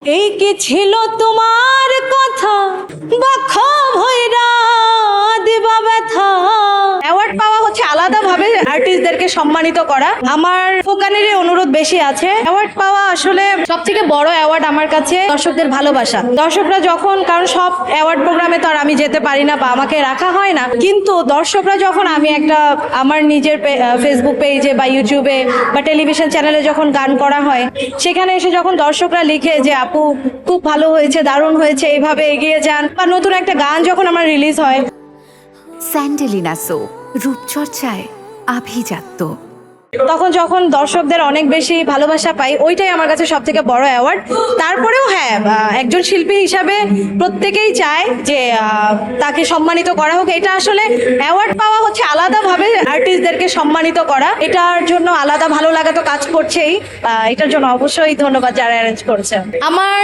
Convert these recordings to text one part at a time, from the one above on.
এই কি ছিল তোমার কথা বক্ষ ভৈরা দিবা ব্যথা। অ্যাওয়ার্ড পাওয়া হচ্ছে আলাদাভাবে আর্টিস্টদেরকে সম্মানিত করা। আমার ফোকানেরই অনুরোধ বেশি আছে। অ্যাওয়ার্ড পাওয়া আসলে সবথেকে বড় অ্যাওয়ার্ড আমার কাছে দর্শকদের ভালোবাসা। দর্শকরা যখন, কারণ সব অ্যাওয়ার্ড প্রোগ্রামে তো আর আমি যেতে পারি না বা আমাকে রাখা হয় না, কিন্তু দর্শকরা যখন, আমি একটা আমার নিজের ফেসবুক পেজে বা ইউটিউবে বা টেলিভিশন চ্যানেলে যখন গান করা হয়, সেখানে এসে যখন দর্শকরা লিখে যে আপু খুব ভালো হয়েছে, দারুণ হয়েছে, এইভাবে এগিয়ে যান, বা নতুন একটা গান যখন আমার রিলিজ হয়। স্যান্ডেলিনা সো, রূপচর্চায় আভিজাত্য। তখন যখন দর্শকদের অনেক বেশি ভালোবাসা পাই, ওইটাই আমার কাছে সব থেকে বড় অ্যাওয়ার্ড। তারপরেও হ্যাঁ, একজন শিল্পী হিসাবে প্রত্যেকেই চায় যে তাকে সম্মানিত করা হোক। এটা আসলে অ্যাওয়ার্ড পাওয়া হচ্ছে আলাদাভাবে আর্টিস্টদেরকে সম্মানিত করা। এটার জন্য আলাদা ভালো লাগা তো কাজ করছেই। এটার জন্য অবশ্যই ধন্যবাদ যারা অ্যারেঞ্জ করছে। আমার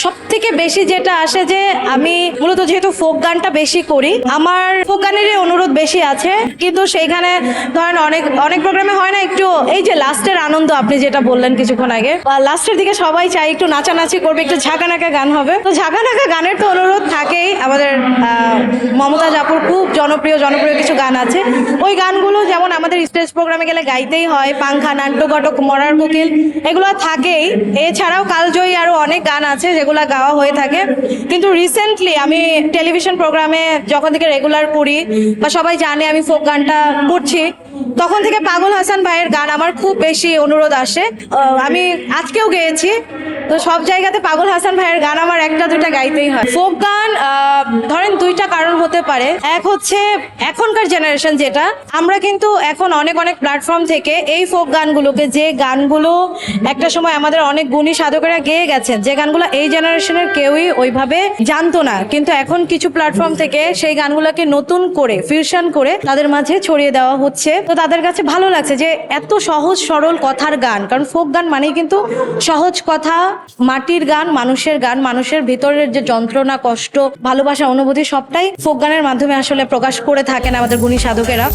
সব থেকে বেশি যেটা আসে যে আমি মূলত যেহেতু ফোক গানটা বেশি করি, আমার ফোক গানেরই অনুরোধ বেশি আছে। কিন্তু সেইখানে ধরেন অনেক প্রোগ্রামে হয় না একটু এই যে লাস্টের আনন্দ, আপনি যেটা বললেন কিছুক্ষণ আগে, লাস্টের দিকে সবাই চাই একটু নাচানাচি করবে, একটু ঝাঁকানাকা গান হবে। তো ঝাঁকানাকা গানের তো অনুরোধ থাকেই। আমাদের মমতাজ আপুর খুব জনপ্রিয় কিছু গান আছে। ওই গানগুলো যেমন আমাদের স্টেজ প্রোগ্রামে গেলে গাইতেই হয়, পাংখা, নাট্যঘটক, মরার কোকিল, এগুলো থাকেই। এছাড়াও কালজয়ী আরো অনেক গান আছে যেগুলো গাওয়া হয়ে থাকে। কিন্তু রিসেন্টলি আমি টেলিভিশন প্রোগ্রামে যখন থেকে রেগুলার করি বা সবাই জানে আমি ফোক গানটা করছি, তখন থেকে পাগল হাসান ভাইয়ের গান আমার খুব বেশি অনুরোধ আসে। আমি আজকেও গেয়েছি, তো সব জায়গাতে পাগল হাসান ভাইয়ের গান আমার একটা দুটা গাইতেই হয়। ফোক গান ধরেন দুইটা কারণ হতে পারে। এক হচ্ছে এখনকার জেনারেশন যেটা, আমরা কিন্তু এখন অনেক প্ল্যাটফর্ম থেকে এই ফোক গানগুলোকে, যে গানগুলো একটা সময় আমাদের অনেক গুণী সাধকেরা গেয়ে গেছেন, যে গানগুলো এই জেনারেশনের কেউই ওইভাবে জানতো না, কিন্তু এখন কিছু প্ল্যাটফর্ম থেকে সেই গানগুলোকে নতুন করে ফিউশন করে তাদের মাঝে ছড়িয়ে দেওয়া হচ্ছে। তো তাদের কাছে ভালো লাগছে যে এত সহজ সরল কথার গান, কারণ ফোক গান মানেই কিন্তু সহজ কথা, মাটির গান, মানুষের গান, মানুষের ভিতরের যে যন্ত্রণা, কষ্ট, ভালোবাসা, অনুভূতি সবটাই ফোক গানের মাধ্যমে আসলে প্রকাশ করে থাকেন আমাদের গুণী সাধকেরা।